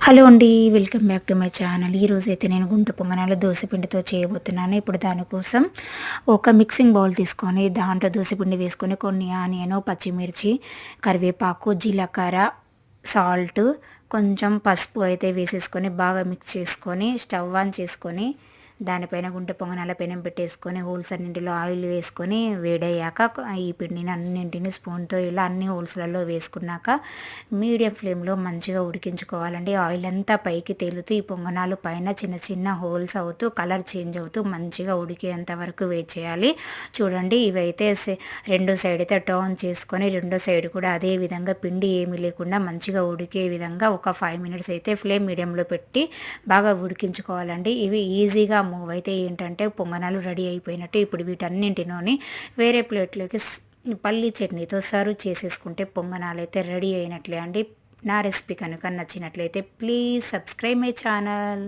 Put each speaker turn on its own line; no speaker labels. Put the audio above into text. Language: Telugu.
హలో అండి, welcome back to my channel. ఈరోజు అయితే నేను గుంట పొంగనాల దోసపిండితో చేయబోతున్నాను. ఇప్పుడు దానికోసం ఒక మిక్సింగ్ బౌల్ తీసుకొని దాంట్లో దోసపిండి వేసుకొని కొన్ని ఆనియన్, పచ్చిమిర్చి, కరివేపాకు, జీలకర్ర, సాల్ట్, కొంచెం పసుపు అయితే వేసేసుకొని బాగా మిక్స్ చేసుకొని స్టవ్ ఆన్ చేసుకొని దానిపైన గుంట పొంగనాల పెనం పెట్టేసుకొని హోల్స్ అన్నింటిలో ఆయిల్ వేసుకొని వేడయ్యాక ఈ పిండిని అన్నింటిని స్పూన్తో ఇలా అన్ని హోల్స్లలో వేసుకున్నాక మీడియం ఫ్లేమ్లో మంచిగా ఉడికించుకోవాలండి. ఆయిల్ అంతా పైకి తేలుతూ ఈ పొంగనాలు పైన చిన్న చిన్న హోల్స్ అవుతూ కలర్ చేంజ్ అవుతూ మంచిగా ఉడికేంత వరకు వెయిట్ చేయాలి. చూడండి, ఇవైతే రెండో సైడ్ అయితే టర్న్ చేసుకొని రెండో సైడ్ కూడా అదే విధంగా పిండి ఏమీ లేకుండా మంచిగా ఉడికే విధంగా ఒక 5 మినిట్స్ అయితే ఫ్లేమ్ మీడియంలో పెట్టి బాగా ఉడికించుకోవాలండి. ఇవి ఈజీగా మూవ్ అయితే ఏంటంటే పొంగనాలు రెడీ అయిపోయినట్టు. ఇప్పుడు వీటన్నింటిలోని వేరే ప్లేట్లోకి పల్లి చట్నీతో సర్వ్ చేసేసుకుంటే పొంగనాలు అయితే రెడీ అయినట్లే అండి. నా రెసిపీ కనుక నచ్చినట్లయితే ప్లీజ్ సబ్స్క్రైబ్ మై ఛానల్.